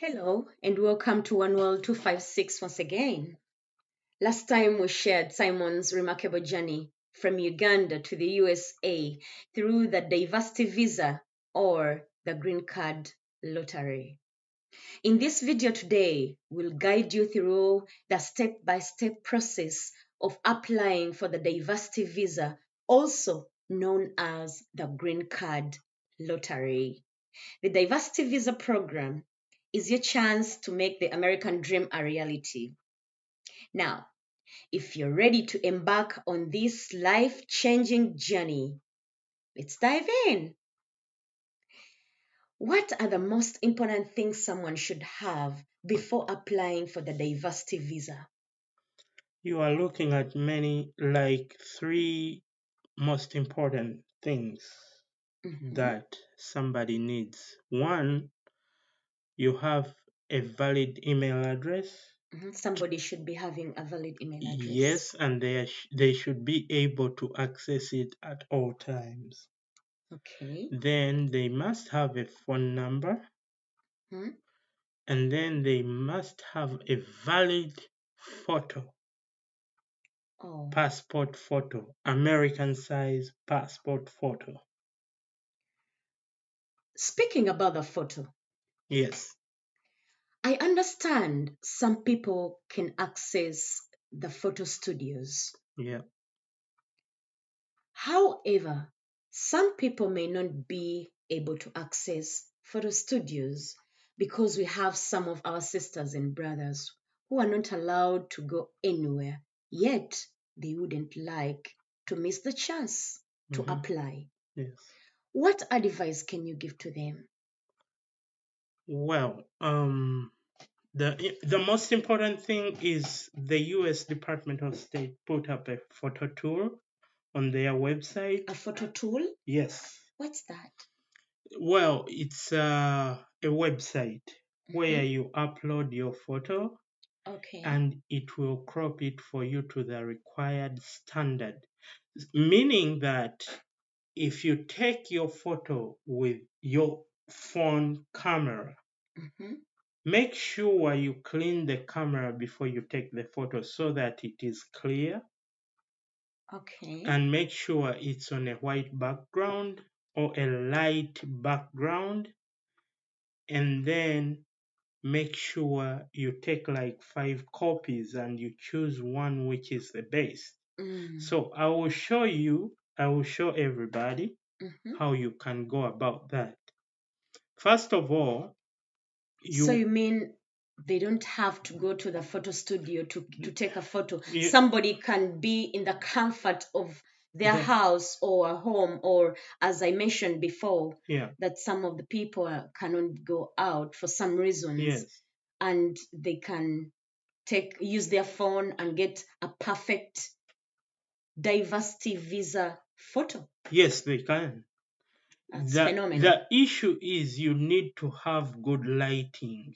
Hello and welcome to One World 256 once again. Last time we shared Simon's remarkable journey from Uganda to the USA through the diversity visa or the green card lottery. In this video today, we'll guide you through the step-by-step process of applying for the diversity visa, also known as the green card lottery. The Diversity Visa Program is your chance to make the American dream a reality. Now, if you're ready to embark on this life-changing journey, let's dive in. What are the most important things someone should have before applying for the diversity visa? You are looking at three most important things that somebody needs. One, you have a valid email address. Somebody should be having a valid email address. Yes, and they should be able to access it at all times. Okay. Then they must have a phone number. And then they must have a valid photo. Passport photo, American size passport photo. Speaking about the photo. Yes. I understand some people can access the photo studios. Yeah. However, some people may not be able to access photo studios because we have some of our sisters and brothers who are not allowed to go anywhere, yet they wouldn't like to miss the chance to apply. Yes. What advice can you give to them? Well, the most important thing is the U.S. Department of State put up a photo tool on their website. A photo tool? Yes. What's that? Well, it's a website where you upload your photo. Okay. And it will crop it for you to the required standard. Meaning that if you take your photo with your phone camera, make sure you clean the camera before you take the photo so that it is clear. Okay. And make sure it's on a white background or a light background. And then make sure you take like 5 copies and you choose one which is the best. So I will show everybody how you can go about that. First of all, So you mean they don't have to go to the photo studio to take a photo? Somebody can be in the comfort of their house or home, or as I mentioned before, that some of the people cannot go out for some reasons, and they can use their phone and get a perfect diversity visa photo. Yes, they can. That's phenomenal. The issue is you need to have good lighting.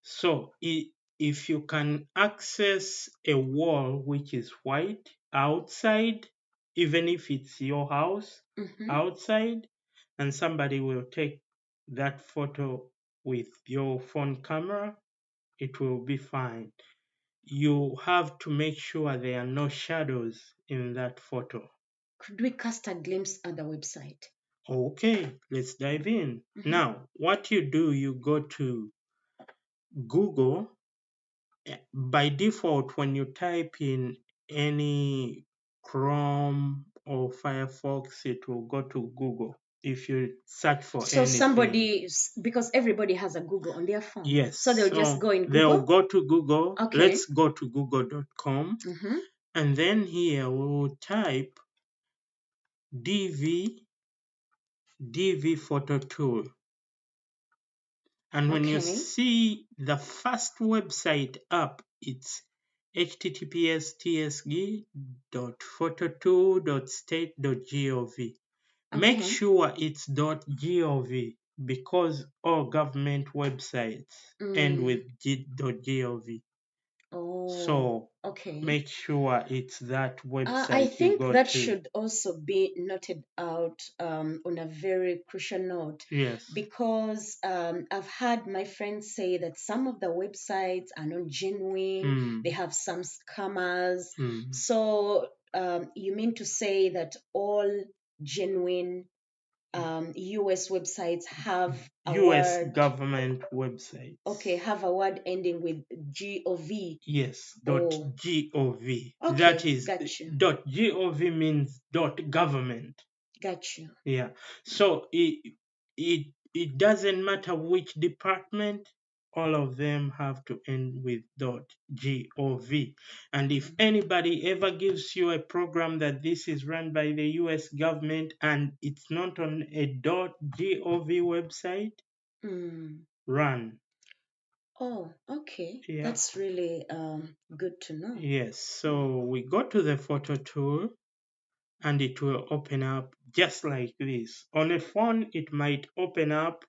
So if you can access a wall which is white outside, even if it's your house outside, and somebody will take that photo with your phone camera, it will be fine. You have to make sure there are no shadows in that photo. Could we cast a glimpse at the website? Okay, let's dive in. Now, what you do, you go to Google. By default, when you type in any Chrome or Firefox, it will go to Google. If you search for anything. Because everybody has a Google on their phone. Yes. So they'll just go in Google? They'll go to Google. Okay. Let's go to google.com. And then here we will type DV photo tool. And when you see the first website up, it's https://tsg.phototool.state.gov. Make sure it's .gov because all government websites end with .gov. So okay. make sure it's that I website you think go that to. should also be noted out on a very crucial note. Yes. Because I've had my friends say that some of the websites are not genuine, they have some scammers. So you mean to say that all genuine US websites have a US word, government websites. okay, have a word ending with gov? Yes, Oh, .gov. okay, That is got you, .gov means .government. got you. Yeah. So it doesn't matter which department, all of them have to end with .gov. And if anybody ever gives you a program that this is run by the US government and it's not on a .gov website, run. Oh, okay. Yeah. That's really good to know. Yes. So we go to the photo tool and it will open up just like this. On a phone, it might open up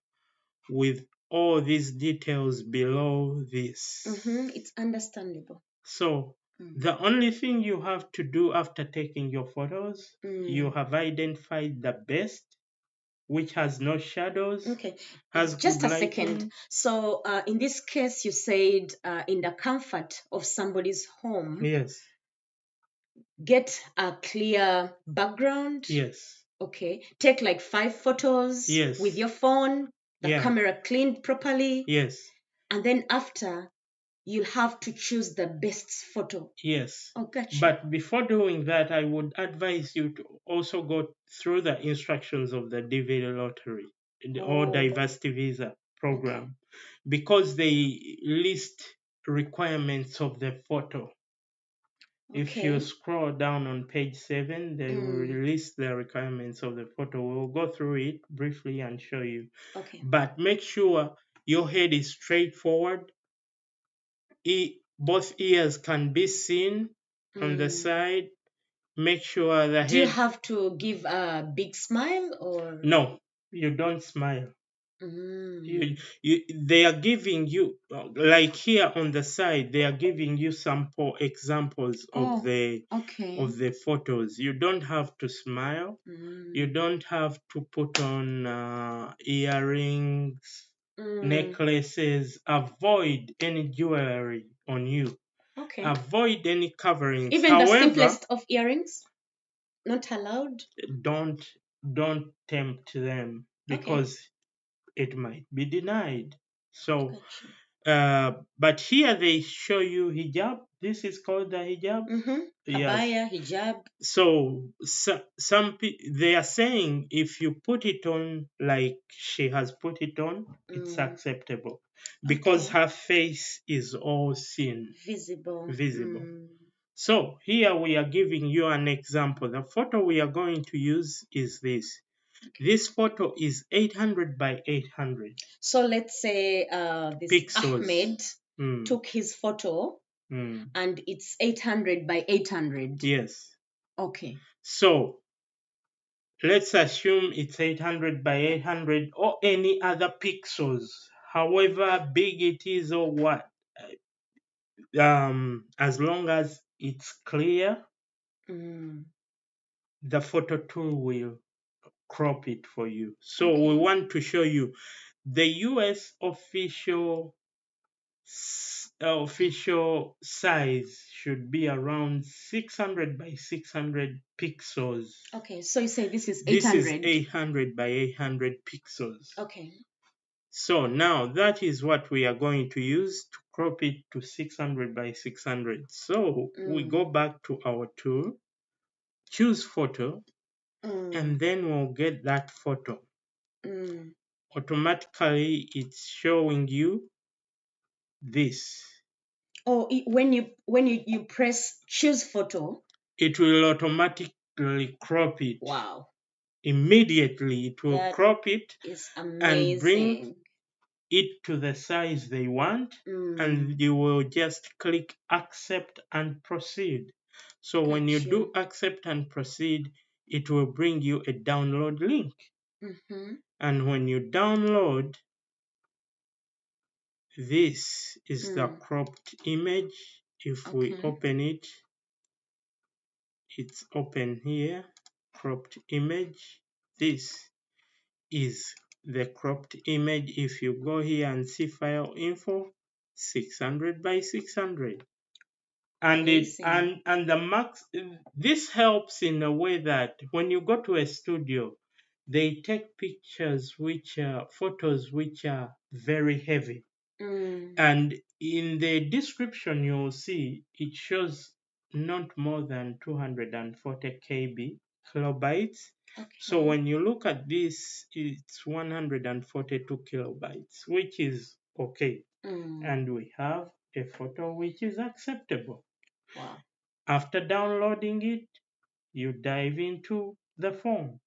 with all these details below this. It's understandable. So the only thing you have to do after taking your photos, you have identified the best, which has no shadows, Okay, has just good a second. lighting. So in this case, you said in the comfort of somebody's home, Yes. get a clear background. Yes. Okay, take like 5 photos Yes. with your phone, the Yeah. camera cleaned properly, Yes. and then after, you'll have to choose the best photo. Yes. Oh, gotcha. But before doing that, I would advise you to also go through the instructions of the DVD lottery or diversity visa program because they list requirements of the photo. If you scroll down on page 7, they will list the requirements of the photo. We'll go through it briefly and show you. Okay. But make sure your head is straight forward. Both ears can be seen on the side. Make sure the head. Do you have to give a big smile or? No, you don't smile. They are giving you, like here on the side, they are giving you sample examples of the photos. You don't have to smile. You don't have to put on earrings, necklaces. Avoid any jewelry on you. Okay. Avoid any coverings. Even the simplest of earrings, not allowed. Don't tempt them because it might be denied. So, but here they show you hijab. This is called the hijab. Abaya, hijab. So they are saying if you put it on like she has put it on, it's acceptable because her face is all seen, visible. So here we are giving you an example. The photo we are going to use is this. This photo is 800 by 800. So let's say this pixels. Ahmed took his photo and it's 800 by 800. Yes. Okay. So let's assume it's 800 by 800 or any other pixels, however big it is or what. As long as it's clear, the photo tool will crop it for you. So we want to show you the US official size should be around 600 by 600 pixels. Okay, so you say this is 800. This is 800 by 800 pixels. Okay. So now that is what we are going to use to crop it to 600 by 600. So we go back to our tool, choose photo, and then we'll get that photo. Automatically, it's showing you this. Oh, when you press choose photo, it will automatically crop it. Wow. Immediately, it will crop it and bring amazing. it to the size they want, and you will just click accept and proceed. So when you do accept and proceed, it will bring you a download link. And when you download, this is the cropped image. If we Okay. open it, it's open here, cropped image. This is the cropped image. If you go here and see file info, 600 by 600. And the max, this helps in a way that when you go to a studio, they take pictures which are photos which are very heavy. And in the description you'll see it shows not more than 240 KB kilobytes. Okay. So when you look at this, it's 142 kilobytes, which is okay. And we have a photo which is acceptable. Wow. After downloading it, you dive into the form.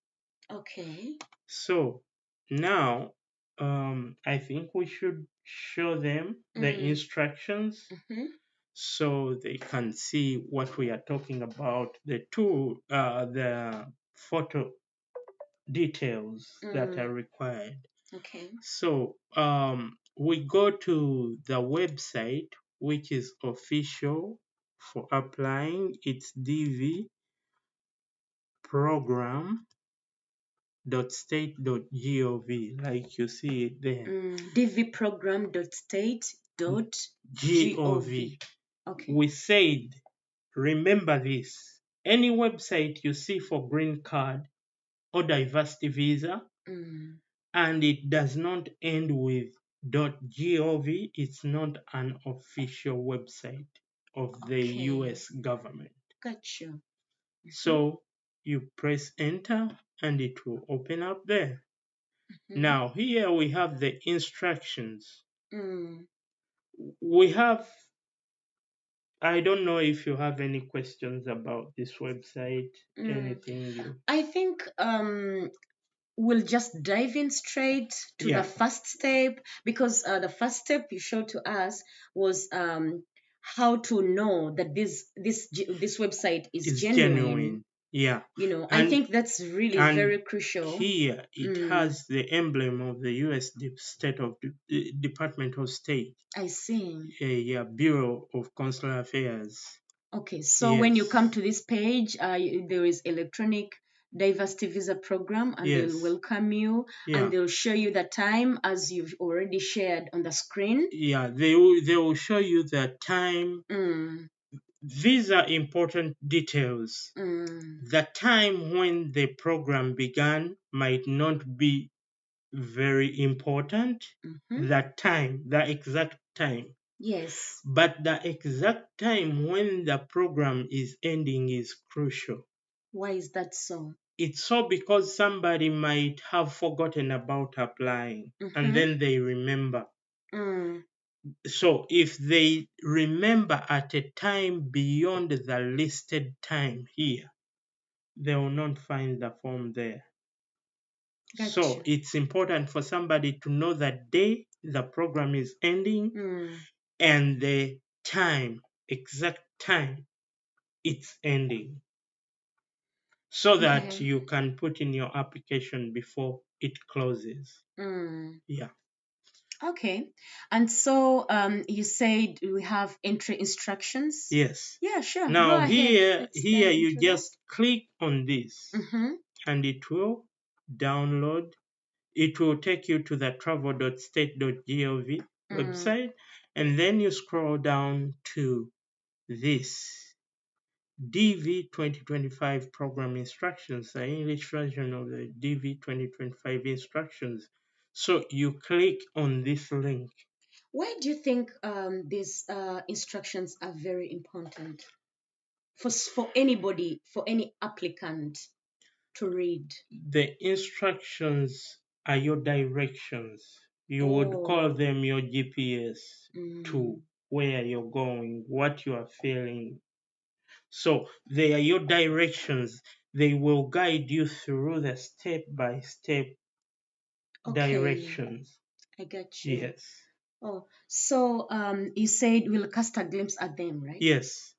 Okay. So now I think we should show them the instructions so they can see what we are talking about, the photo details that are required. Okay. So we go to the website, which is official for applying. It's dvprogram.state.gov, like you see it there. dvprogram.state.gov. Okay. We said, remember this. Any website you see for green card or diversity visa, and it does not end with .gov, it's not an official website of the US government. Gotcha. So you press enter and it will open up there. Now here we have the instructions. We have, I don't know if you have any questions about this website, anything you... I think we'll just dive in straight to the first step, because the first step you showed to us was how to know that this website is genuine. Yeah. I think that's really very crucial. Here it has the emblem of the U.S. Department of State. I see. Yeah, Bureau of Consular Affairs. Okay, so when you come to this page, there is electronic diversity visa program, and they'll welcome you, and they'll show you the time as you've already shared on the screen. Yeah, they will show you the time. These are important details. The time when the program began might not be very important. The time, the exact time. Yes. But the exact time when the program is ending is crucial. Why is that so? It's so because somebody might have forgotten about applying and then they remember. So if they remember at a time beyond the listed time here, they will not find the form there. Gotcha. So it's important for somebody to know the day the program is ending and the time, exact time it's ending, so that you can put in your application before it closes. Yeah. Okay. And so you said we have entry instructions. Yes. Yeah, sure. Now go ahead. here you just click on this and it will download. It will take you to the travel.state.gov website, and then you scroll down to this DV 2025 program instructions, the English version of the DV 2025 instructions. So you click on this link. Why do you think these instructions are very important for anybody, for any applicant to read? The instructions are your directions. You would call them your GPS to where you're going, what you are feeling. So they are your directions. They will guide you through the step-by-step directions. I got you. Yes. Oh, so you said we'll cast a glimpse at them, right? Yes.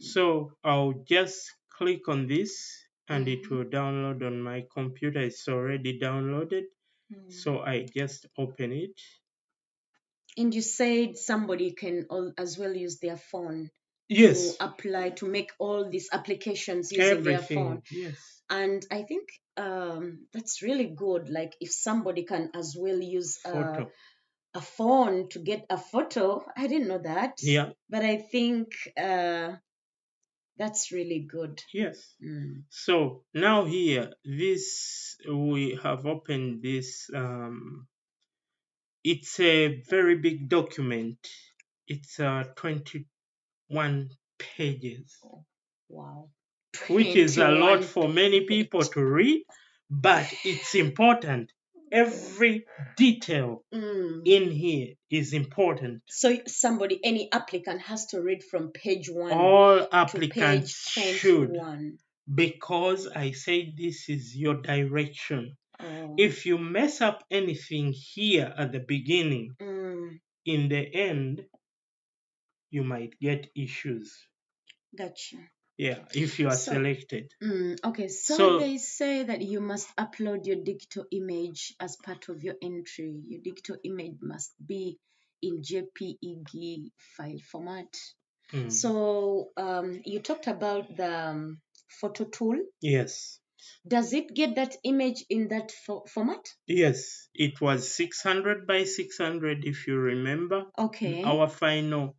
So I'll just click on this and it will download on my computer. It's already downloaded. So I just open it. And you said somebody can as well use their phone to Yes. apply, to make all these applications using their phone. Everything. Yes. And I think that's really good. Like if somebody can as well use Photo. a phone to get a photo, I didn't know that. Yeah. But I think that's really good. Yes. Mm. So now here, this we have opened this. It's a very big document. It's 21 pages, Oh, wow. which is a lot 21 for many people page. to read, but it's important. Every detail Mm. in here is important. So somebody, any applicant has to read from page 1 All to applicants page should, 21. because I say this is your direction. Oh. If you mess up anything here at the beginning, Mm. in the end, you might get issues. Gotcha. Yeah, if you are So, selected. okay, so So, they say that you must upload your digital image as part of your entry. Your digital image must be in JPEG file format. So, you talked about the photo tool. yes. Does it get that image in that format? Yes, it was 600 by 600 if you remember. Okay. Our final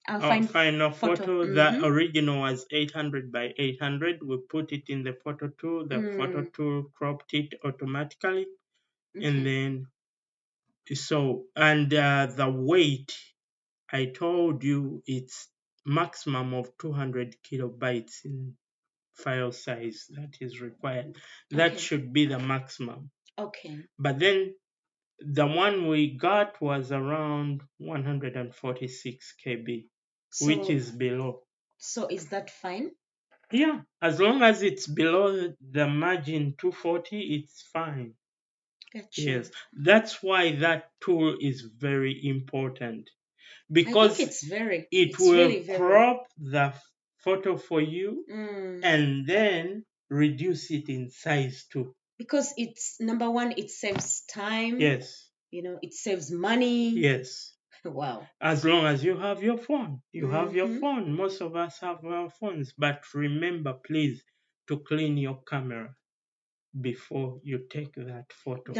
I'll our find final photo. photo, the original was 800 by 800. We put it in the photo tool. The photo tool cropped it automatically. And Okay. then, and the weight, I told you it's maximum of 200 kilobytes in file size that is required. That Okay. should be the maximum. Okay. But then the one we got was around 146 KB, which So, is below. so is that fine? Yeah, as long as it's below the margin 240, it's fine. Gotcha. Yes, that's why that tool is very important, I think because it it's will really very. crop the photo for you and then reduce it in size too. Because it's number one, it saves time. Yes, It saves money. yes. Wow. As long as you have your phone, you have your Mhm. phone. Most of us have our phones, but remember, please, to clean your camera before you take that photo.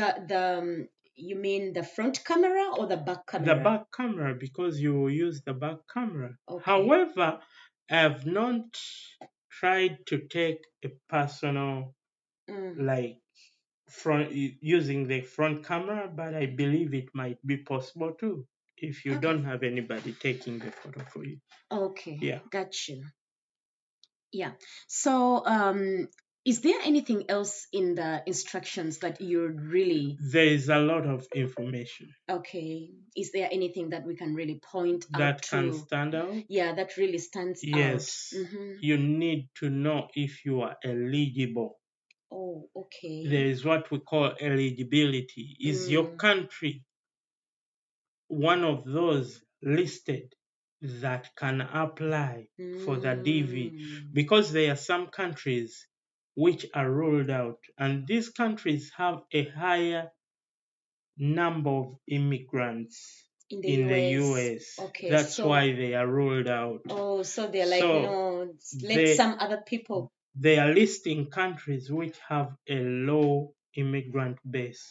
You mean the front camera or the back The camera? back camera, because you will use the back camera. Okay. However, I have not tried to take a personal, like, front using the front camera, but I believe it might be possible too if you Okay. don't have anybody taking the photo for you. Okay. Yeah. Got you. Yeah. So, is there anything else in the instructions that you're really There is a lot of information okay? Is there anything that we can really point out that can to? stand out. Yeah, that really stands out. Yes, Mm-hmm. you need to know if you are eligible. Oh, okay. There is what we call eligibility. Is your country one of those listed that can apply for the DV? Because there are some countries which are ruled out, and these countries have a higher number of immigrants In the in the US. US. Okay, That's so why they are ruled out. oh, so they're like, So let they some other people. they are listing countries which have a low immigrant base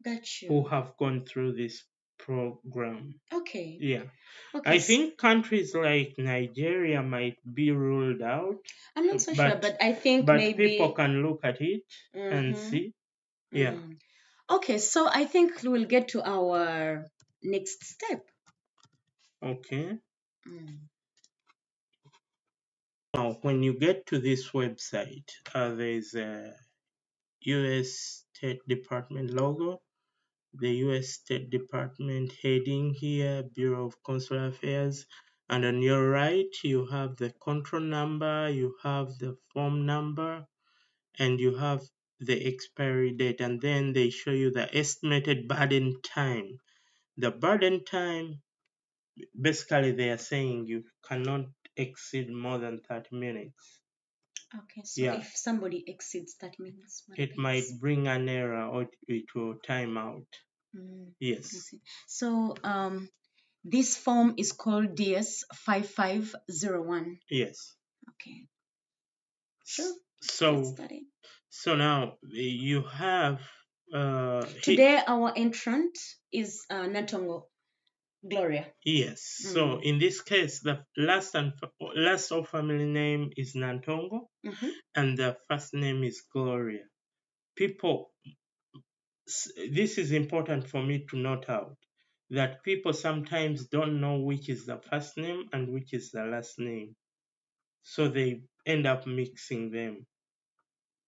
Got who you. have gone through this program. Okay. Yeah. Okay. I think countries like Nigeria might be ruled out, I'm not so sure, but but I think people maybe. can look at it and Mm-hmm. see. Yeah. Okay, so I think we'll get to our next step. Okay. Mm. Now, when you get to this website, there's a US State Department logo, the US State Department heading here, Bureau of Consular Affairs, and on your right you have the control number, you have the form number, and you have the expiry date, and then they show you the estimated burden time. The burden time, basically they are saying you cannot exceed more than 30 minutes. Okay, so Yeah, if somebody exceeds that means what it else? might bring an error or it will time out. I Yes. see. So, This form is called DS5501. Yes. Okay. Sure. So, Let's study. So now you have Today our entrant is Natongo Gloria. Yes. So in this case, the last of family name is Nantongo, and the first name is Gloria. People, this is important for me to note out that people sometimes don't know which is the first name and which is the last name, so they end up mixing them.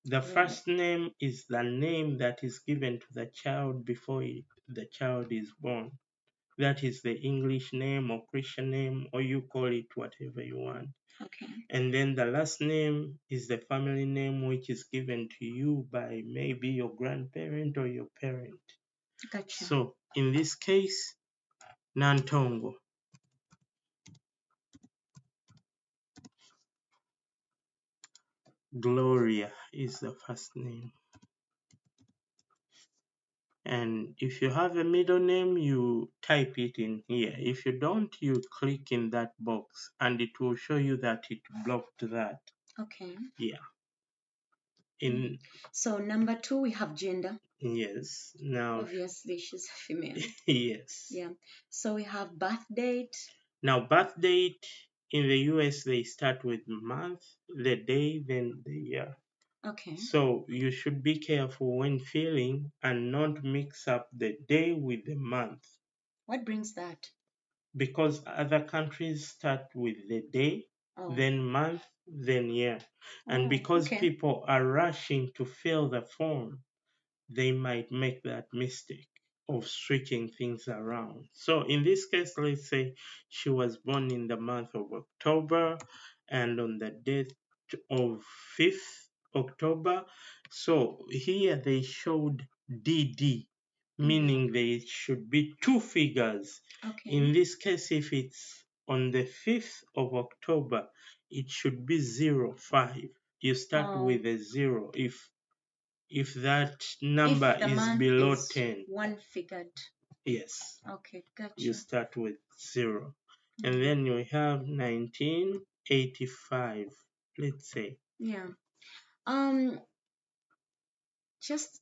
The first name is the name that is given to the child before the child is born. That is the English name or Christian name, or you call it whatever you want. Okay. And then the last name is the family name which is given to you by maybe your grandparent or your parent. Gotcha. So in this case, Nantongo. Gloria is the first name. And if you have a middle name, you type it in here. If you don't, you click in that box and it will show you that it blocked that. Okay. Yeah. So number 2, we have gender. Yes. Now, obviously she's female. Yes. Yeah. So we have birth date. Now, birth date in the US, they start with month, the day, then the year. Okay. So you should be careful when filling and not mix up the day with the month. What brings that? Because other countries start with the day, then month, then year. And because people are rushing to fill the form, they might make that mistake of switching things around. So in this case, let's say she was born in the month of October and on the date of 5th October. So here they showed DD, meaning there should be 2 figures. Okay. In this case, if it's on the 5th of October, it should be 05. You start with a 0 if that number is below 10. One figured. Yes. Okay, gotcha. You start with 0. And then you have 1985, let's say. Yeah. Just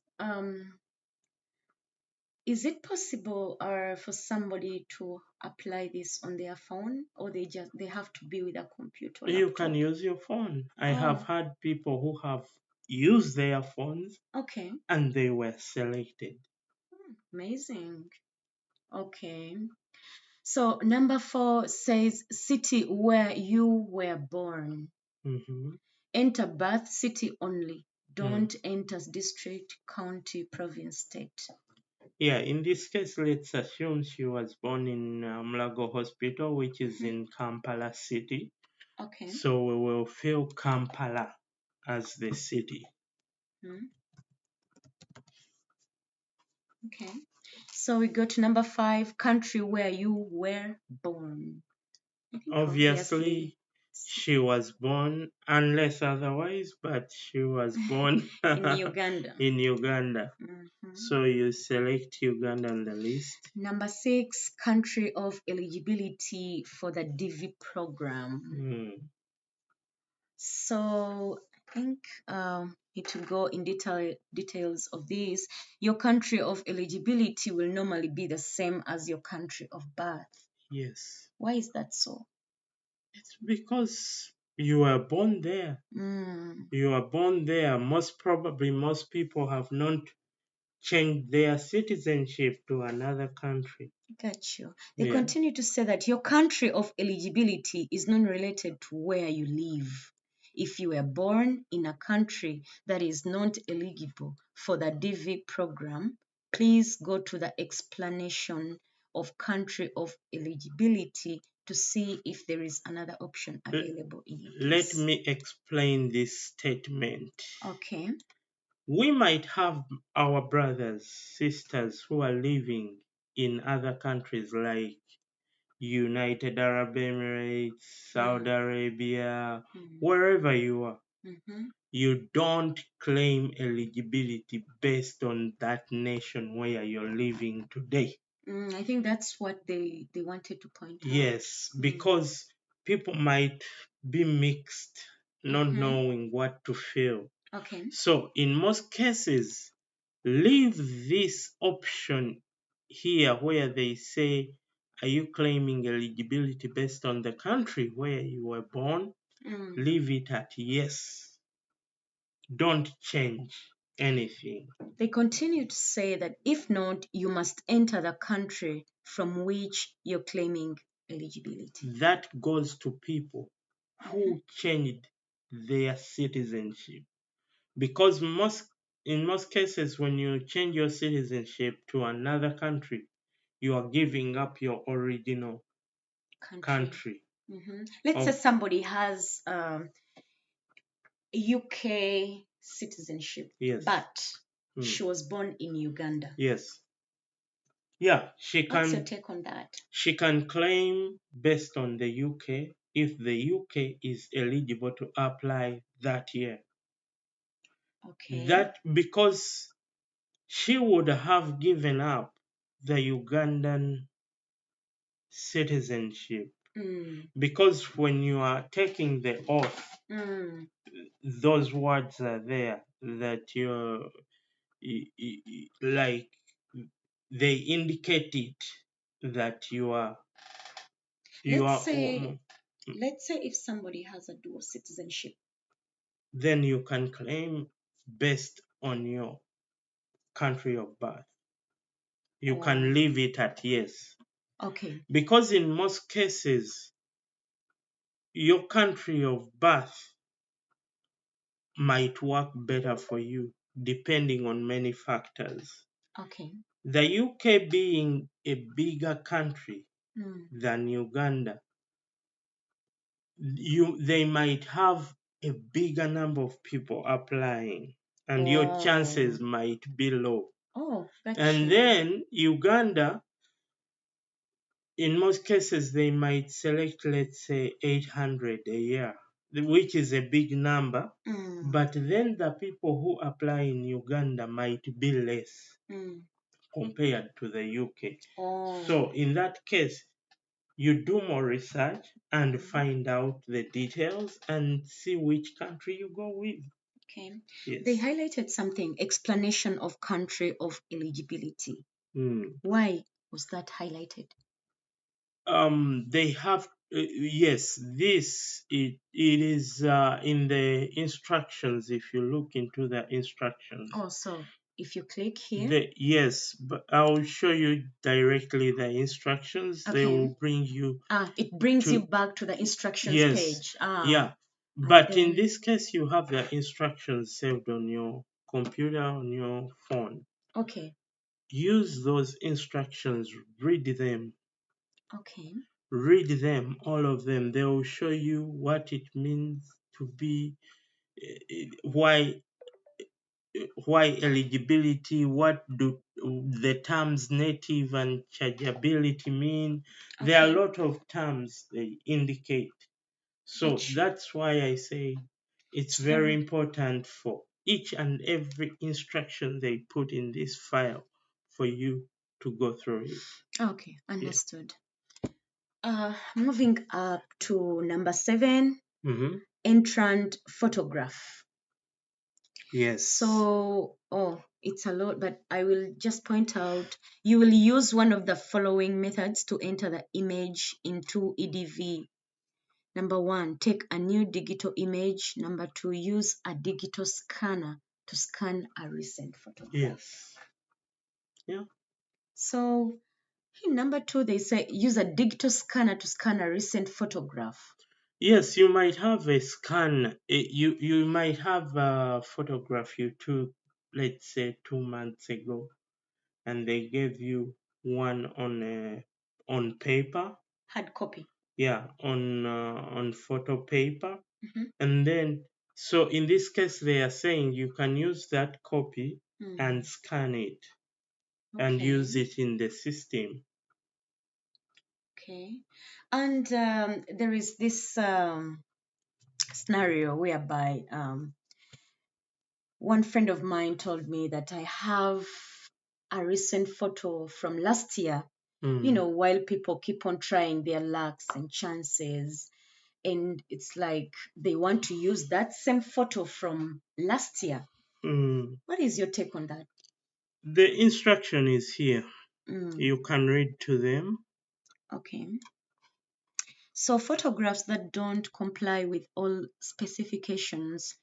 is it possible for somebody to apply this on their phone, or they have to be with a computer? You can use your phone. I have had people who have used their phones. Okay. And they were selected. Amazing. Okay. So number 4 says city where you were born. Enter birth city only. Don't enter district, county, province, state. Yeah, in this case, let's assume she was born in Mulago Hospital, which is in Kampala City. Okay. So we will fill Kampala as the city. Okay. So we go to number 5, country where you were born. Obviously, she was born, unless otherwise, but she was born in Uganda. In Uganda. So you select Uganda on the list. Number 6, country of eligibility for the DV program. So I think need to go in details of this. Your country of eligibility will normally be the same as your country of birth. Yes. Why is that so? It's because you were born there. You are born there. Most probably, most people have not changed their citizenship to another country. Got you. They continue to say that your country of eligibility is non-related to where you live. If you were born in a country that is not eligible for the DV program, please go to the explanation of country of eligibility to see if there is another option available in your case. Let me explain this statement. Okay. We might have our brothers, sisters who are living in other countries like United Arab Emirates, Saudi Arabia, wherever you are. You don't claim eligibility based on that nation where you're living today. I think that's what they wanted to point out. Yes, because people might be mixed, not knowing what to feel. Okay. So in most cases, leave this option here where they say, are you claiming eligibility based on the country where you were born? Leave it at yes. Don't change anything. They continue to say that if not, you must enter the country from which you're claiming eligibility. That goes to people who changed their citizenship. Because in most cases, when you change your citizenship to another country, you are giving up your original country. Let's say somebody has UK citizenship, Yes. but she was born in Uganda. Yes. Yeah, What's your take on that? she can claim based on the UK if the UK is eligible to apply that year. Okay. That because she would have given up the Ugandan citizenship. Because when you are taking the oath, those words are there that you're like they indicate it that you are let's say if somebody has a dual citizenship, then you can claim based on your country of birth. You can leave it at yes. Okay. Because in most cases, your country of birth might work better for you depending on many factors. Okay. The UK being a bigger country than Uganda, they might have a bigger number of people applying, and your chances might be low. And then Uganda, in most cases, they might select, let's say, 800 a year, which is a big number. But then the people who apply in Uganda might be less compared to the UK. So in that case, you do more research and find out the details and see which country you go with. Okay. Yes. They highlighted something, explanation of country of eligibility. Why was that highlighted? They have yes, it is in the instructions. If you look into the instructions, so if you click here, yes, but I'll show you directly the instructions. They will bring you it brings you back to the instructions page. Yeah, but in this case, you have the instructions saved on your computer, on your phone. Okay. Use those instructions, read them. Okay. Read them, all of them. They will show you what it means to be, why eligibility, what do the terms native and chargeability mean. There are a lot of terms they indicate. So that's why I say it's very important for each and every instruction they put in this file for you to go through it. Okay, understood. Moving up to number 7, entrant photograph. Yes. So, it's a lot, but I will just point out you will use one of the following methods to enter the image into EDV. Number 1, take a new digital image. Number 2, use a digital scanner to scan a recent photograph. Yes. Yeah. So, in number 2, they say use a digital scanner to scan a recent photograph. Yes, you might have a scan. You might have a photograph you took, let's say 2 months ago, and they gave you one on paper. Hard copy. Yeah, on photo paper, and then so in this case they are saying you can use that copy and scan it and use it in the system. Okay, and there is this scenario whereby one friend of mine told me that I have a recent photo from last year while people keep on trying their lucks and chances. And it's like they want to use that same photo from last year. What is your take on that? The instruction is here. Mm. You can read to them. Okay. So photographs that don't comply with all specifications,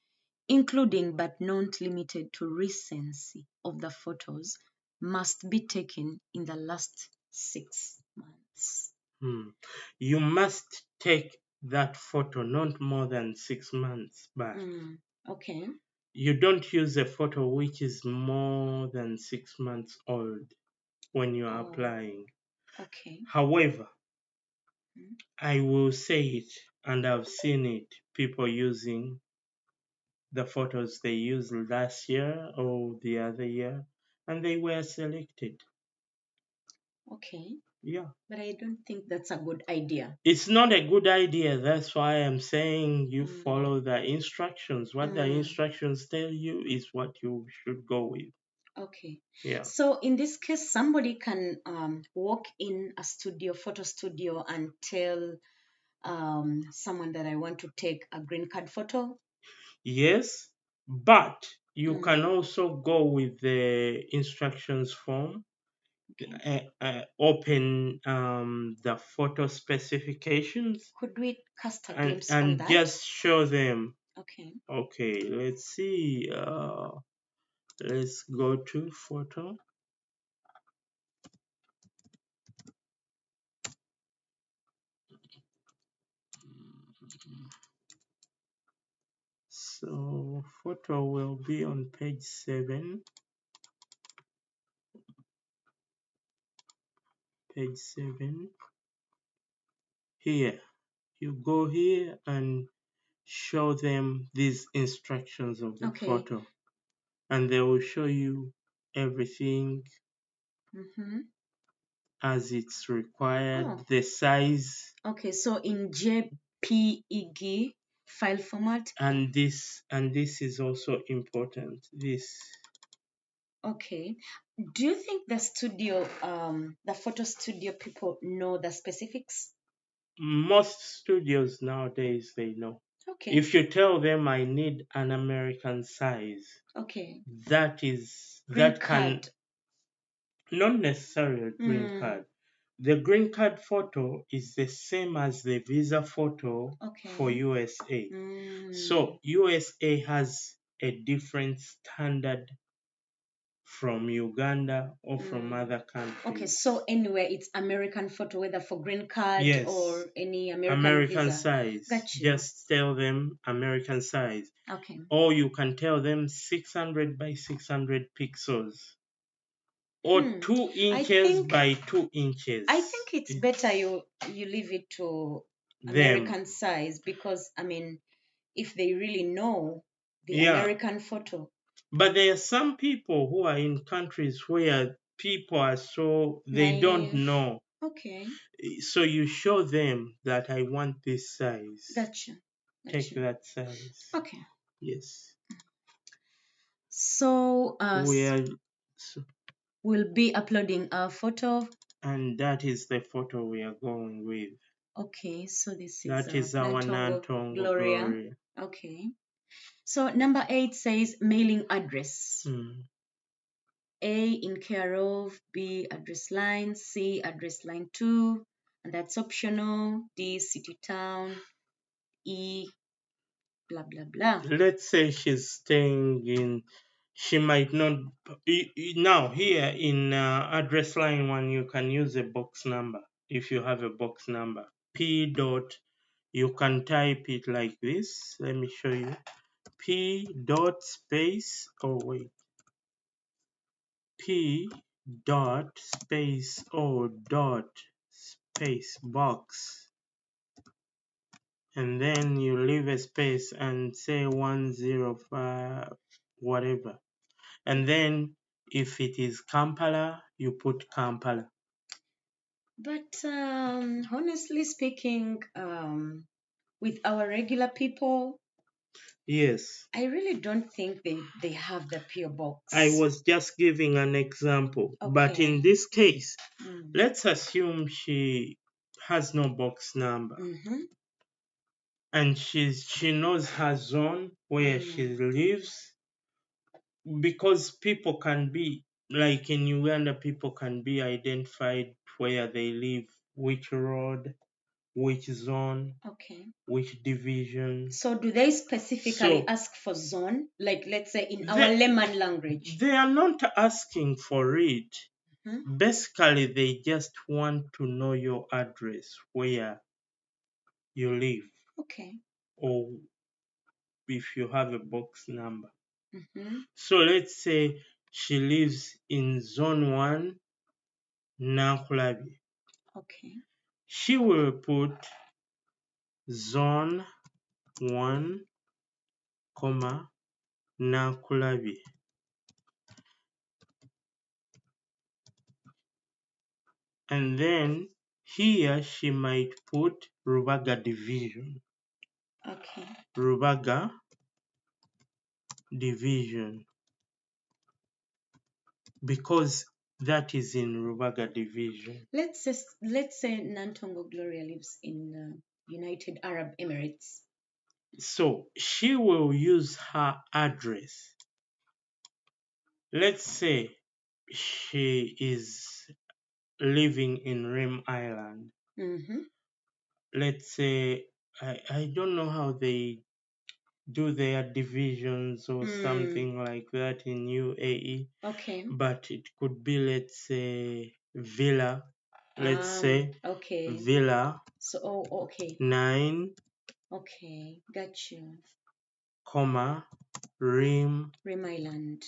including but not limited to recency of the photos, must be taken in the last 6 months. You must take that photo not more than 6 months back. Okay. You don't use a photo which is more than 6 months old when you are applying. Okay. However, I will say it, and I've seen it, people using the photos they used last year or the other year, and they were selected. Okay. Yeah. But I don't think that's a good idea. It's not a good idea. That's why I'm saying you follow the instructions. What the instructions tell you is what you should go with. Okay. Yeah. So in this case, somebody can walk in a studio, photo studio, and tell someone that I want to take a green card photo. Yes, but you can also go with the instructions form. Okay. Open the photo specifications. Could we cast a and glimpse on and that? just show them. Okay. Okay, let's see. Let's go to photo. So photo will be on page 7. Page 7. Here, you go here and show them these instructions of the photo, and they will show you everything as it's required, the size. Okay, so in JPEG file format. And this is also important. This. Okay. Do you think the studio, the photo studio people know the specifics? Most studios nowadays, they know. Okay. If you tell them I need an American size, okay, that is green that can card. not necessarily a green card. The green card photo is the same as the visa photo for Okay. USA. So USA has a different standard from Uganda or from other countries. Okay, so anywhere it's American photo, whether for green card Yes. or any American visa. size. Got you. Just tell them American size. Okay. Or you can tell them 600 by 600 pixels. Or 2 inches by 2 inches. I think it's better you leave it to American size, because I mean, if they really know the American photo. But there are some people who are in countries where people are so they don't know. Okay. So you show them that I want this size. Gotcha. Take that size. Okay. Yes. So we'll be uploading a photo. And that is the photo we are going with. Okay, so this That is our Nantongo Gloria. Okay. So number 8 says mailing address. A, in care of. B, address line. C, address line 2, and that's optional. D, city town. E, blah blah blah. Let's say she's staying in, she might not. Now here in address line 1 you can use a box number. If you have a box number, P dot, you can type it like this. Let me show you. P dot space, oh wait, P dot space O dot space box, and then you leave a space and say 105 whatever, and then if it is Kampala you put Kampala. But honestly speaking, with our regular people, Yes. I really don't think they have the PO box. I was just giving an example. But in this case, let's assume she has no box number. And she knows her zone where she lives, because people can be, like in Uganda, people can be identified where they live, which road, which zone, which division. So do they specifically ask for zone? Like, let's say in our layman language. They are not asking for it. Basically, they just want to know your address, where you live. Or if you have a box number. So let's say she lives in zone 1, Nankulabi. She will put zone 1, Nankulabi. And then here she might put Rubaga division. Rubaga division. Because that is in Rubaga division. Let's say Nantongo Gloria lives in United Arab Emirates. So she will use her address. Let's say she is living in Rim Island. Let's say, I don't know how they do their divisions or something like that in UAE. But it could be, let's say, Villa. Let's say Villa. So 9. Got you. Rim Island.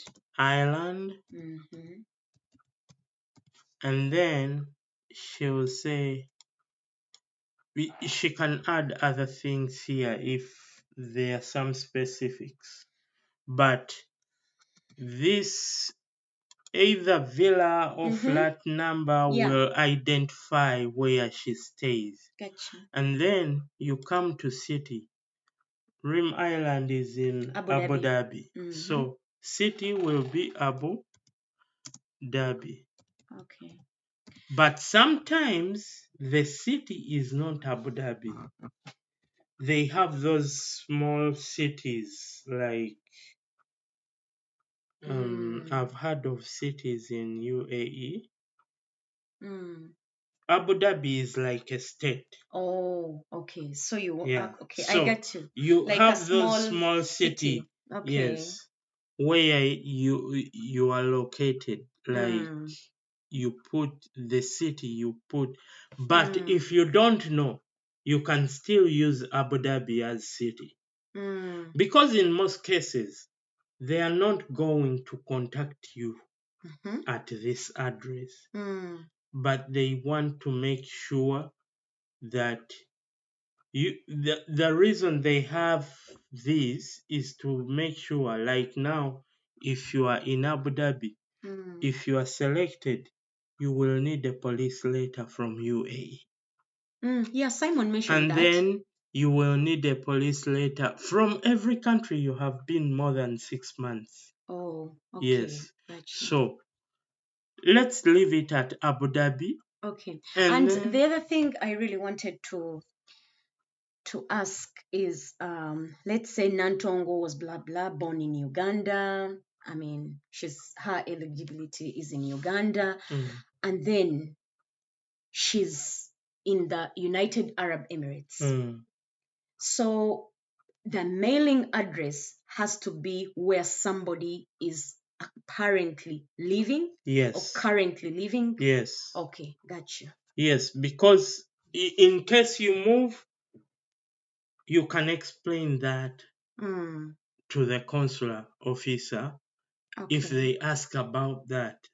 And then she will say, she can add other things here if there are some specifics. But this either villa or flat number will identify where she stays. And then you come to city. Rim Island is in Abu Dhabi. So city will be Abu Dhabi. But sometimes the city is not Abu Dhabi. They have those small cities, like I've heard of cities in UAE. Abu Dhabi is like a state. So So I get you. You Like have a those small city. Yes, where you are located. Like you put the city you put. But if you don't know, you can still use Abu Dhabi as city. Because in most cases, they are not going to contact you at this address. But they want to make sure that the reason they have this is to make sure, like now, if you are in Abu Dhabi, if you are selected, you will need a police letter from UAE. Simon mentioned that. And then you will need a police letter from every country you have been more than 6 months. Yes. So let's leave it at Abu Dhabi. And the other thing I really wanted to ask is, let's say Nantongo was blah blah born in Uganda. I mean, her eligibility is in Uganda, and then she's in the United Arab Emirates. So the mailing address has to be where somebody is apparently living. Yes. Or currently living. Yes. Okay, gotcha. Yes, because in case you move, you can explain that to the consular officer. If they ask about that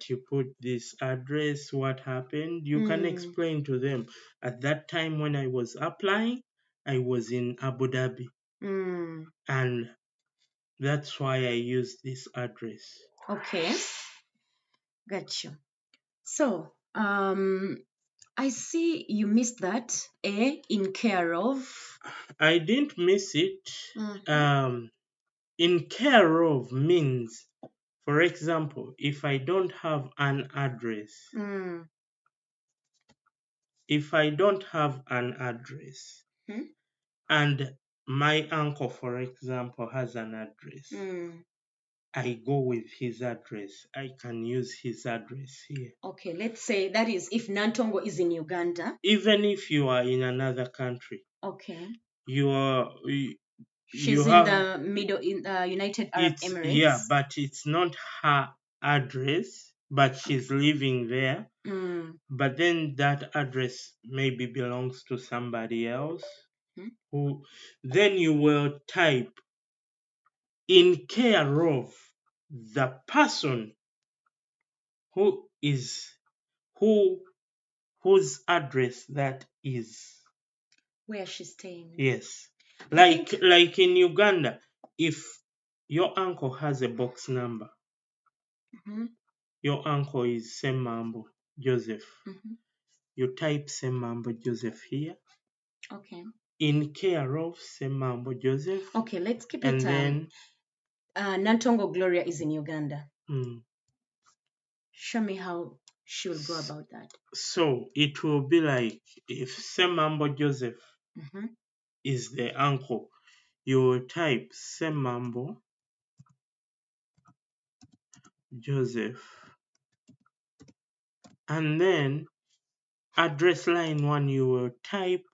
you put this address, what happened, you can explain to them. At that time when I was applying, I was in Abu Dhabi. And that's why I used this address. Okay. Gotcha. So, I see you missed that. In care of. I didn't miss it. Mhm. In care of means, for example, if I don't have an address, Mm. Hmm? and my uncle, for example, has an address, Mm. I go with his address. I can use his address here. Okay, let's say that is if Nantongo is in Uganda. Even if you are in another country, Okay. you She's in have the middle in the United Arab it's yeah, Emirates. but it's not her address, but she's living there. Mm. But then that address maybe belongs to somebody else Hmm? who then you will type in care of the person who is who whose address that is. Where she's staying. Yes. I think. Like in Uganda, if your uncle has a box number, Mhm. your uncle is Semambo Joseph. Mhm. You type Semambo Joseph here. Okay. In care of Semambo Joseph. Okay, let's keep And it. then Nantongo Gloria is in Uganda. mm, Show me how she will go about that. so it will be like if Semambo Joseph Mhm. is the uncle, you will type Semambo Joseph, and then address line 1 you will type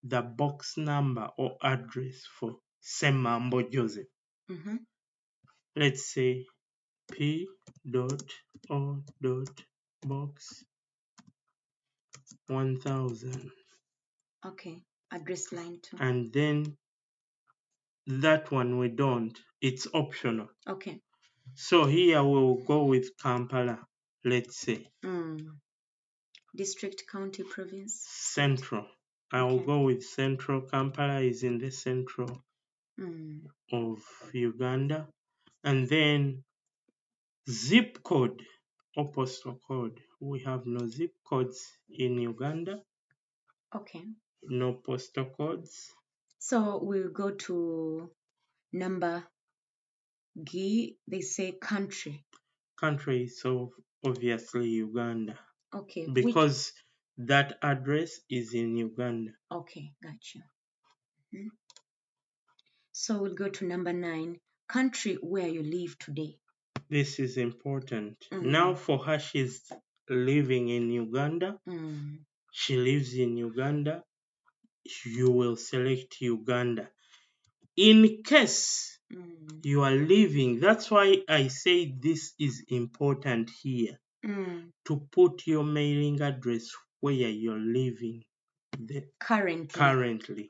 the box number or address for Semambo Joseph. Mhm. Let's say P.O.box 1000, Okay. Address line 2. and then that one we don't, it's optional. Okay. So here we'll go with Kampala, let's say. District, county, province. Central. I will Okay. go with Central. Kampala is in the central of Uganda. And then zip code or postal code. We have no zip codes in Uganda, Okay. no postal codes. So we'll go to number G. They say country. Country is so obviously Uganda. Okay. Because that address is in Uganda. Okay, got you. Mhm. So we'll go to number 9. Country where you live today. This is important. Now for her, she's living in Uganda. She lives in Uganda. You will select Uganda. In case you are living, that's why I say this is important here, to put your mailing address where you're living currently.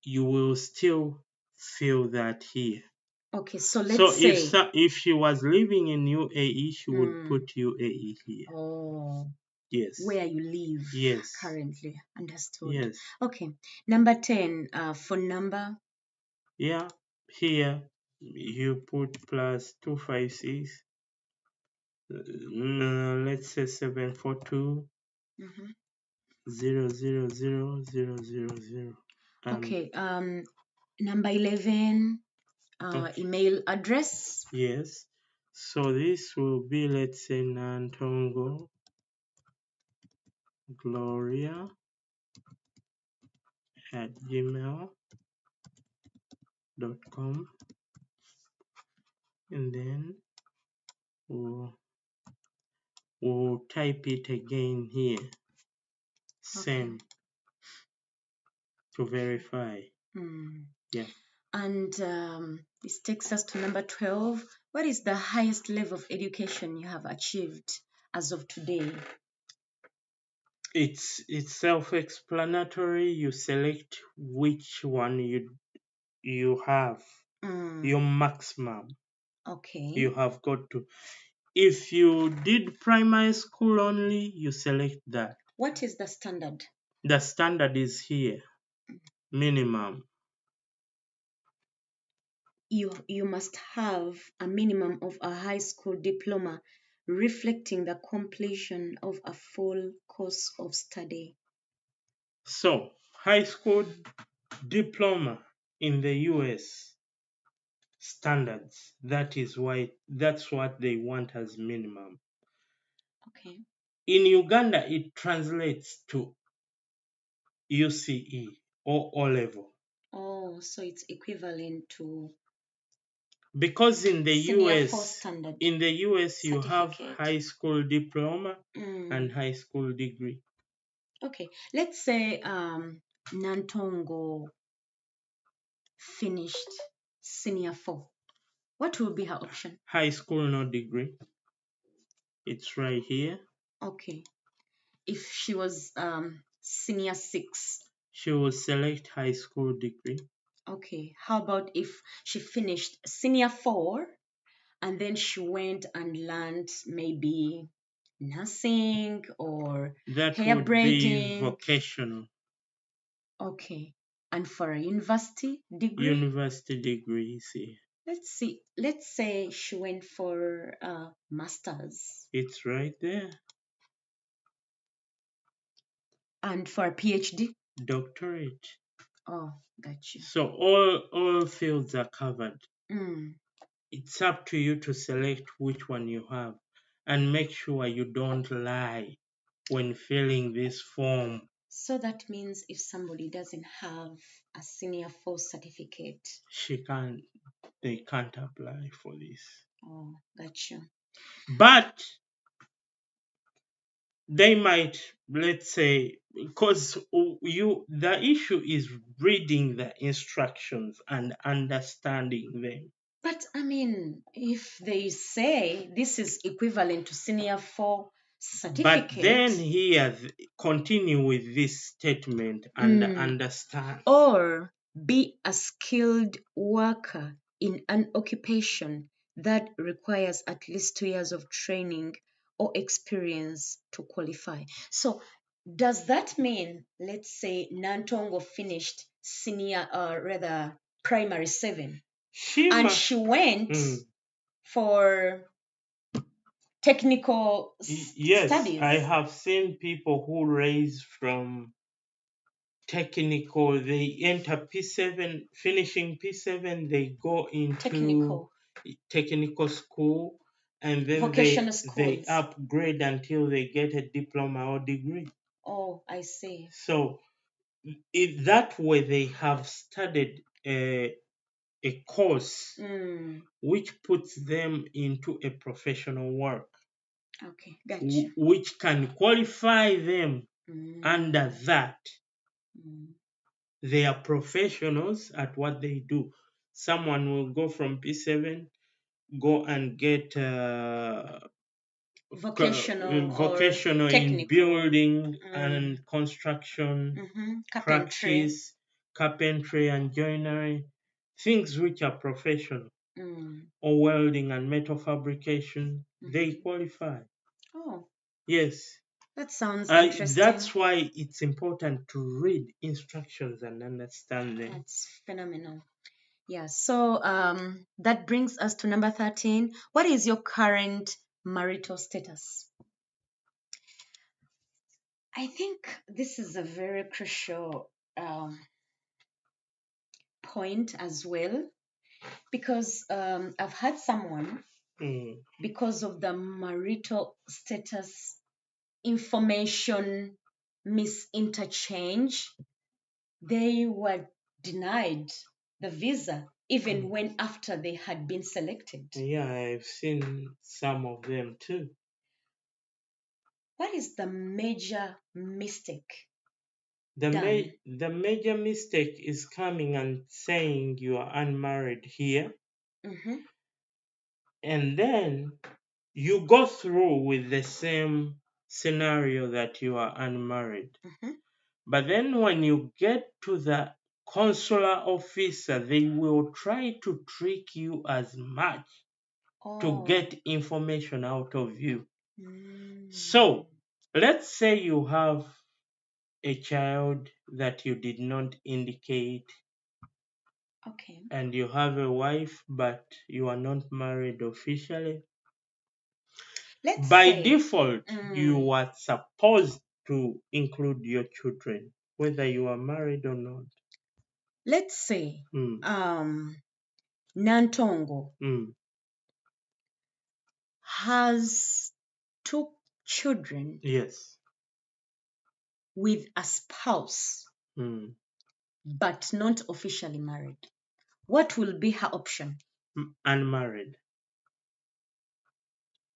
You will still fill that here. Okay, so So let's say. if she was living in UAE, she would put UAE here. Oh, Yes. where you live. Yes. Currently. Understood. Yes. Okay. Number 10, phone number. Yeah. Here you put plus 256. Let's say 742 000 Okay. Number 11, okay. email address. Yes. So this will be, let's say, Nantongo Gloria at gmail.com, and then we'll type it again here. Same. Okay. To verify. Yeah. And this takes us to number 12. What is the highest level of education you have achieved as of today? It's self-explanatory. You select which one you have your maximum. Okay. You have got to. If you did primary school only, you select that. What is the standard? The standard is here. Minimum. You must have a minimum of a high school diploma reflecting the completion of a full course of study. So, high school diploma in the US standards, that's what they want as minimum. Okay. In Uganda, it translates to UCE or O level. Oh, so it's equivalent to Because senior four standard in the US you have certificate. high school diploma and Mm. high school degree. Okay, let's say Nantongo finished senior four. What will be her option? High school no degree. It's right here. Okay, if she was senior six. She will select high school degree. Okay, how about if she finished senior four and then she went and learned maybe nursing or That hair would be braiding? vocational. Okay, and for a university degree? University degree, you see. Let's see. Let's say she went for a master's It's right there. and for a PhD. Doctorate. Oh, got you. So all fields are covered. Mm. It's up to you to select which one you have and make sure you don't lie when filling this form. So that means if somebody doesn't have a senior four certificate. They can't apply for this. Oh, got you. But they might, let's say, because the issue is reading the instructions and understanding them. But I mean, if they say this is equivalent to senior four But certificate, then here, continue with this statement and understand. or be a skilled worker in an occupation that requires at least 2 years of training or experience to qualify. So, does that mean, let's say, Nantongo finished senior or rather primary seven and Shima, she went for technical yes, studies? I have seen people who raise from technical, they enter P7, finishing P7, they go into technical school and then Vocational they schools. upgrade until they get a diploma or degree. Oh, I see. So in that way they have studied a course which puts them into a professional work. Okay, gotcha. Which can qualify them under Mm. that. Mm. They are professionals at what they do. Someone will go from P7, go and get Vocational or vocational in technical. building and construction, Carpentry. practice, carpentry and joinery, things which are professional, Mm. or welding and metal fabrication. They qualify. Oh, Yes. that sounds interesting. That's why it's important to read instructions and understand them. That's phenomenal. Yeah, so that brings us to number 13. What is your current marital status? I think this is a very crucial point as well because I've had someone, because of the marital status information misinterchange, they were denied the visa even when after they had been selected. Yeah, I've seen some of them too. What is the major mistake The, done? the major mistake is coming and saying you are unmarried here, and then you go through with the same scenario that you are unmarried. But then when you get to the consular officer, they will try to trick you as much to get information out of you. So let's say you have a child that you did not indicate, and you have a wife but you are not married officially. Let's By say, default, you are supposed to include your children, whether you are married or not. let's say, Mm. Nantongo Mm. has 2 children Yes. with a spouse, Mm. but not officially married. What will be her option? Unmarried.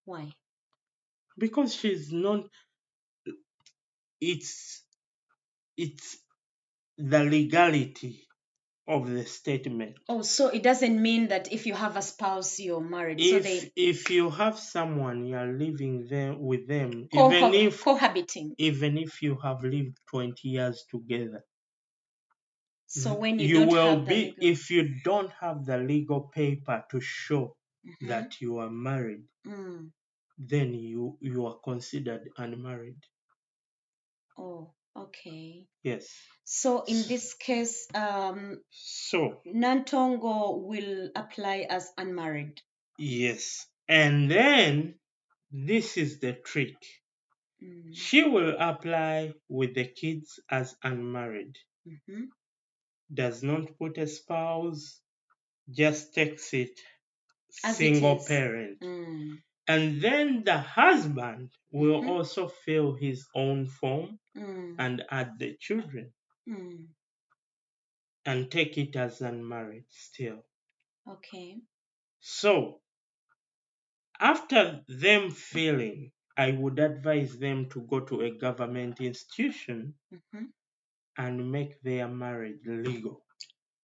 Why? Because she's not, it's the legality of the statement. Oh, so it doesn't mean that if you have a spouse, you're married. So they If you have someone, you are living there with them, cohabiting. even if you have lived 20 years together, So when you you don't will have the be, legal, if you don't have the legal paper to show Mhm. that you are married, then you are considered unmarried. Oh, okay. Yes. So in this case, So Nantongo will apply as unmarried. yes, and then this is the trick. She will apply with the kids as unmarried. Does not put a spouse, just takes it As it single is. parent. And then the husband will also fill his own form and add the children and take it as unmarried still. Okay. So after them filling, I would advise them to go to a government institution and make their marriage legal.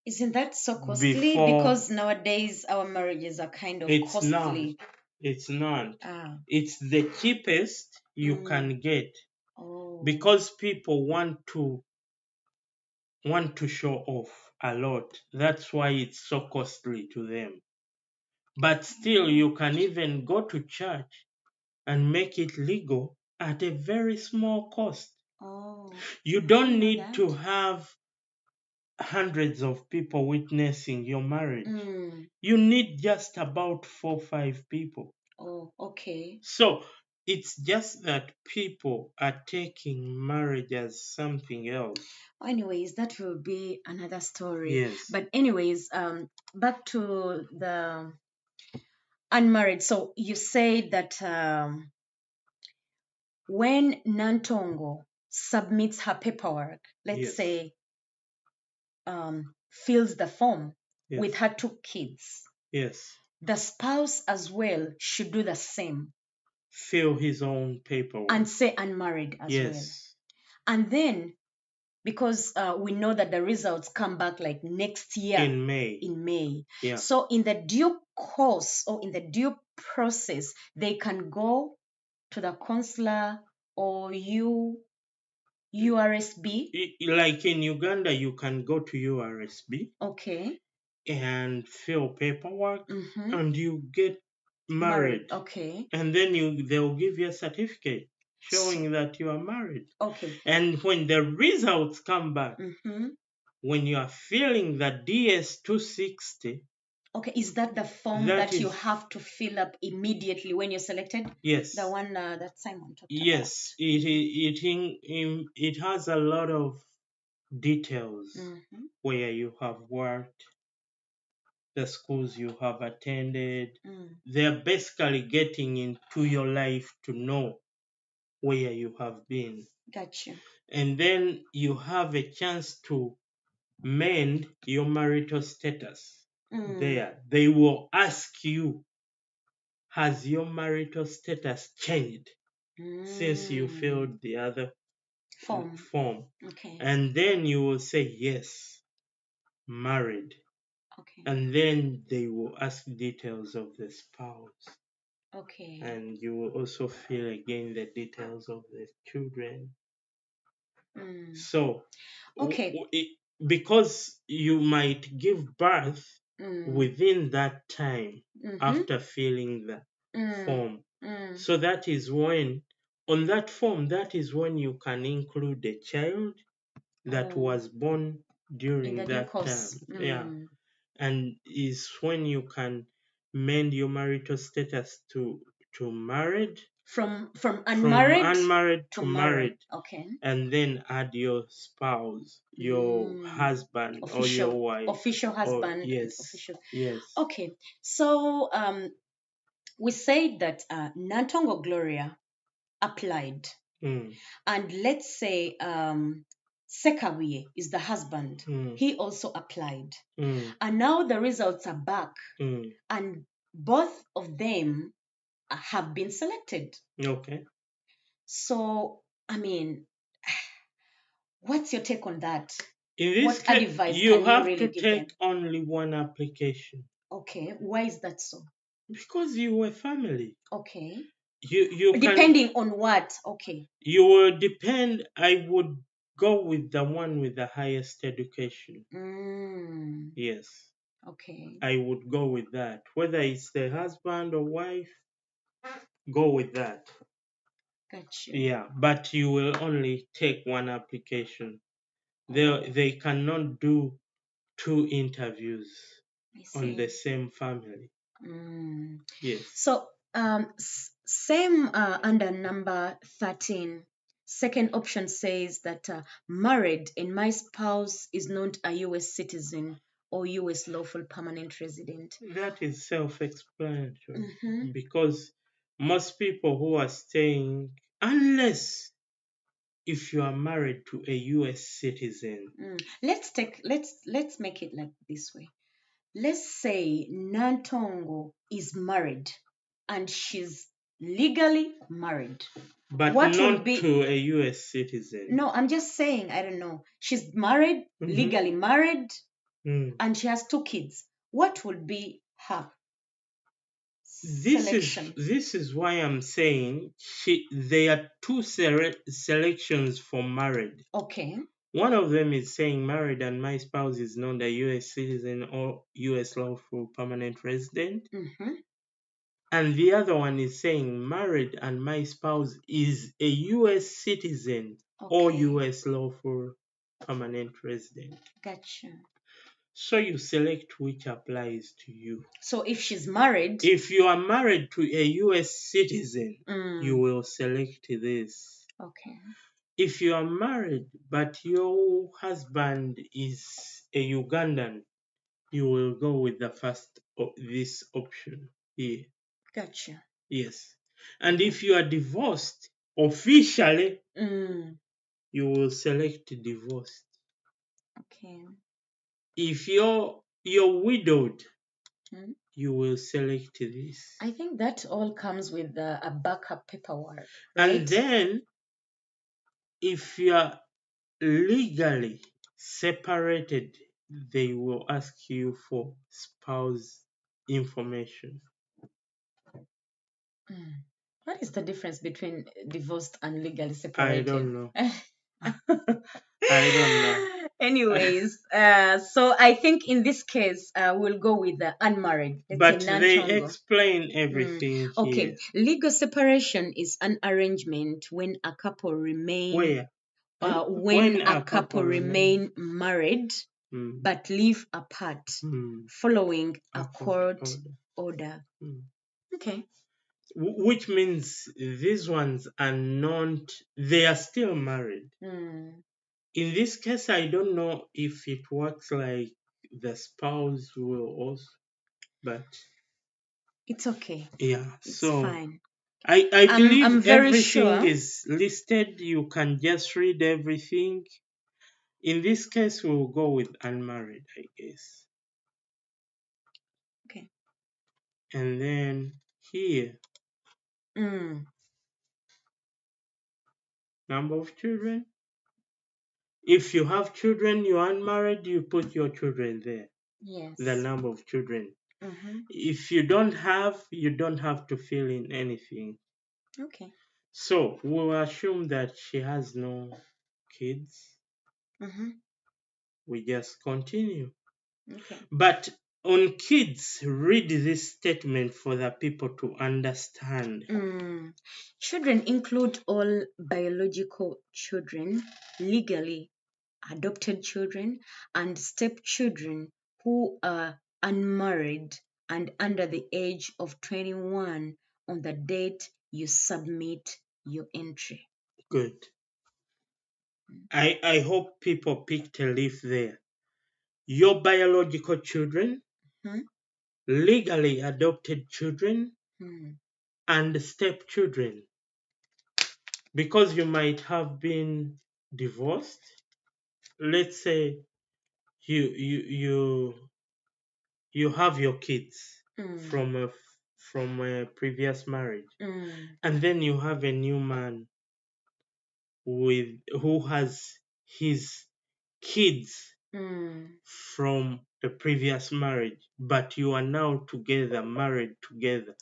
Isn't that so costly? Before, because nowadays our marriages are kind of it's costly. not. It's not. Ah. It's the cheapest you can get. Oh. Because people want to show off a lot. That's why it's so costly to them. But still, you can even go to church and make it legal at a very small cost. Oh. You don't need to have hundreds of people witnessing your marriage. You need just about 4 or 5 people. Oh, okay. So it's just that people are taking marriage as something else. Anyways, that will be another story. Yes. But anyways, back to the unmarried. So you say that when Nantongo submits her paperwork, let's Yes. say fills the form Yes. with her 2 kids, Yes. the spouse as well should do the same. Fill his own paperwork. And say unmarried as well. Yes. And then, because we know that the results come back like next year. In May. Yeah. So in the due course or in the due process, they can go to the consular or URSB. Like in Uganda, you can go to URSB. Okay. And fill paperwork and you get married. Okay. And then they'll give you a certificate showing that you are married. Okay. And when the results come back, when you are filling the DS-260. Okay, is that the form that you have to fill up immediately when you're selected? Yes. The one that Simon talked about. Yes, it has a lot of details where you have worked, the schools you have attended. They're basically getting into your life to know where you have been. Gotcha. And then you have a chance to mend your marital status there. They will ask you, has your marital status changed since you filled the other form? Okay. And then you will say, yes, married. Okay. And then they will ask details of the spouse. Okay. And you will also fill again the details of the children. So, okay, because you might give birth within that time after filling the form. So that is when, on that form, that is when you can include a child that was born during that time. Yeah. And is when you can mend your marital status to married From unmarried to married. Okay. And then add your spouse, your husband, or your wife. Official husband. Yes. Official. Yes. Okay. So we said that Nantongo Gloria applied. And let's say Sekawie is the husband. He also applied. And now the results are back. And both of them have been selected. Okay. So, I mean, what's your take on that? In this What case, advice you can have you really to give take them? only one application. Okay, why is that so? Because you were family. Okay. You Depending on what? Okay. You will depend. I would go with the one with the highest education. Yes. Okay. I would go with that. Whether it's the husband or wife, go with that. Got you. Yeah, but you will only take one application. They cannot do 2 interviews on the same family. Yes. So same under number 13. Second option says that married and my spouse is not a U.S. citizen or U.S. lawful permanent resident. That is self-explanatory because most people who are staying, unless if you are married to a U.S. citizen. Let's make it like this way. Let's say Nantongo is married and she's legally married. But what will not be to a U.S. citizen. No, I'm just saying, I don't know. She's married, legally married, and she has 2 kids. What would be her selection? This is why I'm saying there are 2 selections for married. Okay. One of them is saying married and my spouse is not a U.S. citizen or U.S. lawful permanent resident. And the other one is saying married and my spouse is a U.S. citizen or U.S. lawful permanent resident. Gotcha. So you select which applies to you. So if she's married, if you are married to a U.S. citizen, you will select this. Okay. If you are married but your husband is a Ugandan, you will go with the first this option here. Gotcha. Yes. And if you are divorced officially, you will select divorced. Okay. If you're widowed, you will select this. I think that all comes with a backup paperwork, right? And then, if you are legally separated, they will ask you for spouse information. What is the difference between divorced and legally separated? I don't know. I don't know. Anyways, so I think in this case, we'll go with the unmarried. But they explain everything here. Okay, legal separation is an arrangement when a couple remain when a couple remain married but live apart following a court order. Okay. Which means these ones are not, they are still married. In this case, I don't know if it works like the spouse will also, but it's okay. Yeah, it's so fine. I believe I'm very everything sure. is listed. You can just read everything. In this case, we'll go with unmarried, I guess. Okay. And then here, number of children. If you have children, you're unmarried, you put your children there. Yes. The number of children. If you don't have, you don't have to fill in anything. Okay. So we'll assume that she has no kids. We just continue. Okay. But on kids, read this statement for the people to understand. Children include all biological children, legally adopted children, and stepchildren who are unmarried and under the age of 21 on the date you submit your entry. Good. I hope people picked a leaf there. Your biological children, legally adopted children, and stepchildren. Because you might have been divorced. Let's say you have your kids from a previous marriage, and then you have a new man who has his kids from the previous marriage, but you are now together, married together.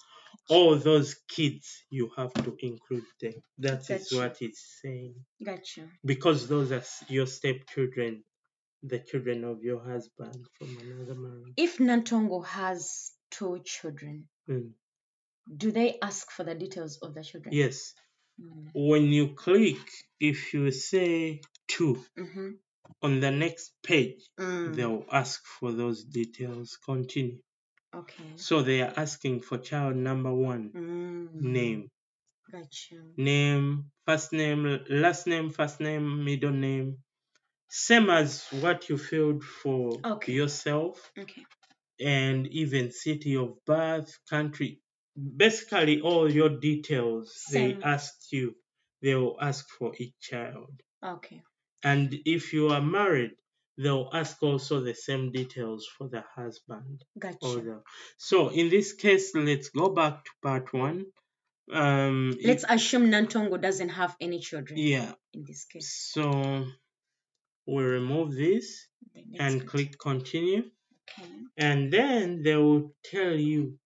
All those kids, you have to include them. That is Gotcha. what it's saying. Gotcha. Because those are your stepchildren, the children of your husband from another marriage. If Nantongo has 2 children, do they ask for the details of the children? Yes. When you click, if you say 2, on the next page, they'll ask for those details. Continue. Okay. So they are asking for child number 1, name. Gotcha. Name, first name, last name, first name, middle name. Same as what you filled for yourself. Okay. And even city of birth, country. Basically, all your details they asked you, they will ask for each child. Okay. And if you are married, they'll ask also the same details for the husband. Gotcha. So in this case, let's go back to part 1. Let's assume Nantongo doesn't have any children. Yeah. In this case. So we remove this and click continue. Okay. And then they will tell you,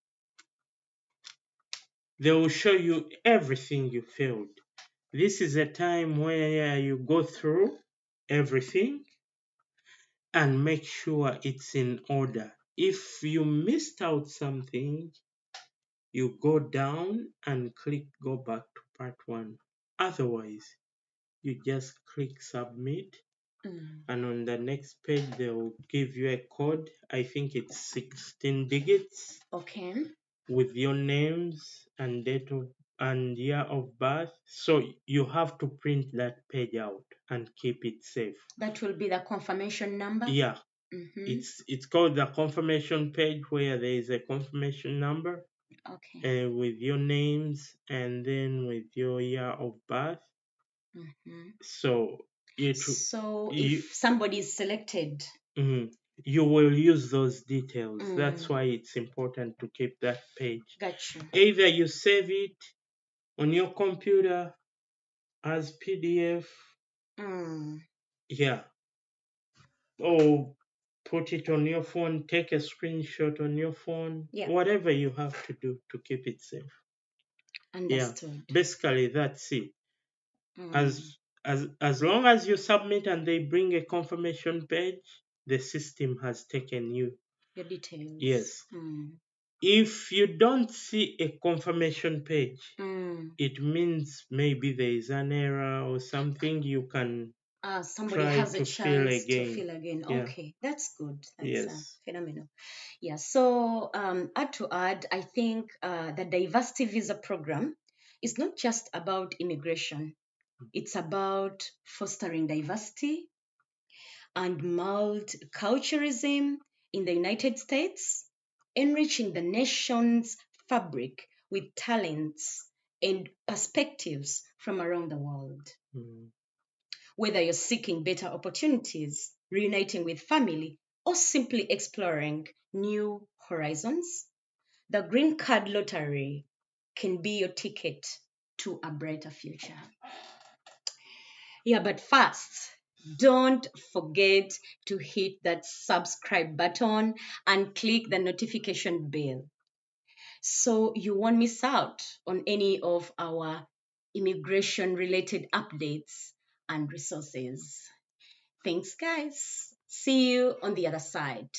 they will show you everything you filled. This is a time where you go through everything and make sure it's in order. If you missed out something, you go down and click go back to part 1. Otherwise, you just click submit, and on the next page they will give you a code. I think it's 16 digits. Okay. With your names and date of and year of birth. So you have to print that page out and keep it safe. That will be the confirmation number? Yeah. It's called the confirmation page, where there is a confirmation number. Okay. With your names and then with your year of birth. So if somebody is selected, you will use those details. That's why it's important to keep that page. Gotcha. Either you save it on your computer as PDF, yeah, or put it on your phone, take a screenshot on your phone, whatever you have to do to keep it safe. Understood. Yeah, basically that's it. As long as you submit and they bring a confirmation page, the system has taken your details. Yes. If you don't see a confirmation page, it means maybe there is an error or something. You can somebody try has to a fill chance again. to fill again. Yeah. Okay, that's good. That's Yes. phenomenal. Yeah. So add to add, I think the diversity visa program is not just about immigration. It's about fostering diversity and multiculturalism in the United States, enriching the nation's fabric with talents and perspectives from around the world. Whether you're seeking better opportunities, reuniting with family, or simply exploring new horizons, the Green Card Lottery can be your ticket to a brighter future. Yeah, but first, don't forget to hit that subscribe button and click the notification bell so you won't miss out on any of our immigration related updates and resources. Thanks, guys. See you on the other side.